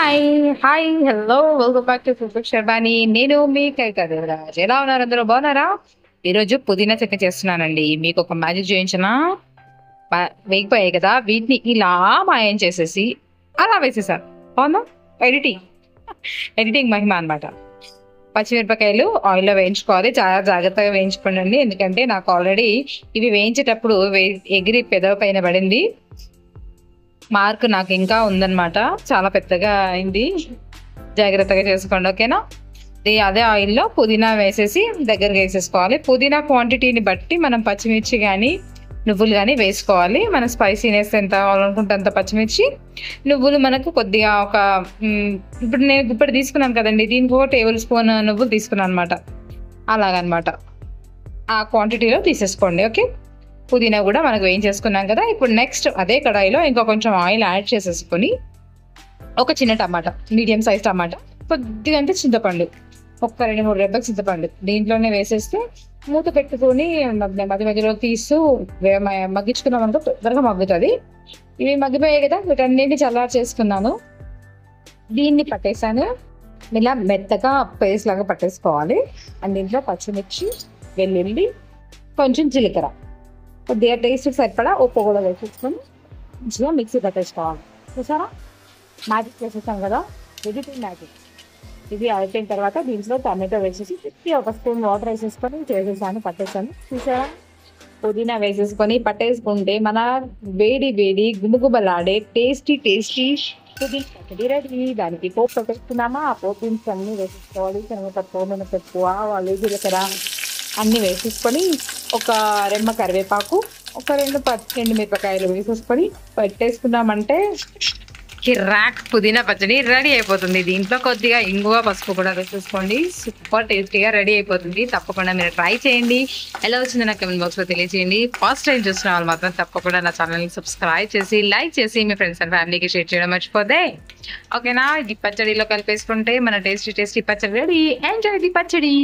Hi! Hi! Hello! Welcome back to food Sharvani. నేను మీ కవిరాజ్. ఎలా ఉన్నారు అందరూ బాగున్నారా? ఈరోజు పుదీనా చట్నీ చేస్తున్నానండి. మీకు ఒక మ్యాజిక్ చూయించనా? వేగిపోయాయి కదా! వీటిని ఇలా మాయం చేసేసి అలా వేసేసాను. బావుందా? ఎడిటింగ్. ఎడిటింగ్ మహిమ అన్నమాట. పచ్చిమిరపకాయలు ఆయిల్‌లో వేయించుకోవాలి. చాలా జాగ్రత్తగా వేయించుకోండి. ఎందుకంటే నాకు ఆల్రెడీ ఇవి వేయించేటప్పుడు ఎగిరి పెదవి పైన పడింది. మార్క్ నాకు ఇంకా ఉందన్నమాట. చాలా పెద్దగా అయింది. జాగ్రత్తగా చేసుకోండి. ఓకేనా? అదే ఆయిల్‌లో పుదీనా వేసేసి దగ్గరగా వేసేసుకోవాలి. పుదీనా క్వాంటిటీని బట్టి మనం పచ్చిమిర్చి గానీ, నువ్వులు గానీ వేసుకోవాలి. మన స్పైసీనెస్ ఎంత కావాలనుకుంటే అంత పచ్చిమిర్చి, నువ్వులు మనకు కొద్దిగా ఒక ఇప్పుడు నేను గుప్పెడు తీసుకున్నాను కదండీ! దీనికి ఒక టేబుల్ స్పూన్ నువ్వులు తీసుకున్నాను అనమాట. అలాగనమాట. ఆ క్వాంటిటీలో తీసేసుకోండి. ఓకే. పుదీనా కూడా మనకు వేయించేసుకున్నాం కదా! ఇప్పుడు నెక్స్ట్ అదే కడాయిలో ఇంకా కొంచెం ఆయిల్ యాడ్ చేసేసుకొని, ఒక చిన్న టమాటా, మీడియం సైజ్ టమాటా, కొద్దిగా అంటే చింతపండు, ఒక 2, 3 రెబ్బల చింతపండు దీంట్లోనే వేసేస్తే మూత పెట్టుకొని మధ్య మధ్యలో తీస్తూ మగ్గించుకున్నాం అనుకో తొందరగా మగ్గుతుంది. ఇవి మగ్గిపోయాయి కదా! వీటన్నిటిని చల్లారి చేసుకున్నాను. దీన్ని పట్టేసాను. ఇలా మెత్తగా పేస్ట్ లాగా పట్టేసుకోవాలి. అండ్ దీంట్లో పచ్చిమిర్చి, వెల్లుల్లి, కొంచెం జీలకర్ర, కొద్దిగా టేస్ట్ సరిపడా ఉప్పు కూడా వేసేసుకొని మంచిగా మిక్సీ పట్టేసుకోవాలి. చూసారా? మ్యాజిక్ చేసేసాం కదా! Editing magic. ఇది అయిపోయిన తర్వాత దీంట్లో టమాటో వేసేసి ఒక స్పూన్ వాటర్ వేసేసుకొని పట్టేసాను. చూసారా? పుదీనా వేసేసుకొని పట్టేసుకుంటే మన వేడి వేడి గుమగుమలాడే టేస్టీ పుదీనా పచ్చడి రెడీ. దానికి పోపు పెట్టేసుకున్నామా? ఆ పోపు దినుసులు అన్నీ వేసేసుకోవాలి. శనగపప్పు, మినపప్పు, ఆవాలు, జీలకర్ర అన్నీ వేసేసుకొని ఒక రెమ్మ కరివేపాకు, ఒక 2 మిరపకాయలు వేసేసుకొని పెట్టేసుకున్నామంటే కిర్రాక్ పుదీనా పచ్చడి రెడీ అయిపోతుంది. దీంట్లో కొద్దిగా ఇంగువ, పసుపు కూడా వేసేసుకోండి. సూపర్ టేస్టీగా రెడీ అయిపోతుంది. తప్పకుండా మీరు ట్రై చేయండి. ఎలా వచ్చిందో నాకు కమెంట్ బాక్స్లో తెలియజేయండి. ఫస్ట్ టైం చూసిన వాళ్ళు మాత్రం తప్పకుండా నా ఛానల్ని సబ్స్క్రైబ్ చేసి, లైక్ చేసి మీ ఫ్రెండ్స్ అండ్ ఫ్యామిలీకి షేర్ చేయడం మర్చిపోతే. ఓకేనా? ఇది పచ్చడిలో కలిపేసుకుంటే మన టేస్టీ పచ్చడి రెడీ. ఎంజాయ్ ది పచ్చడి.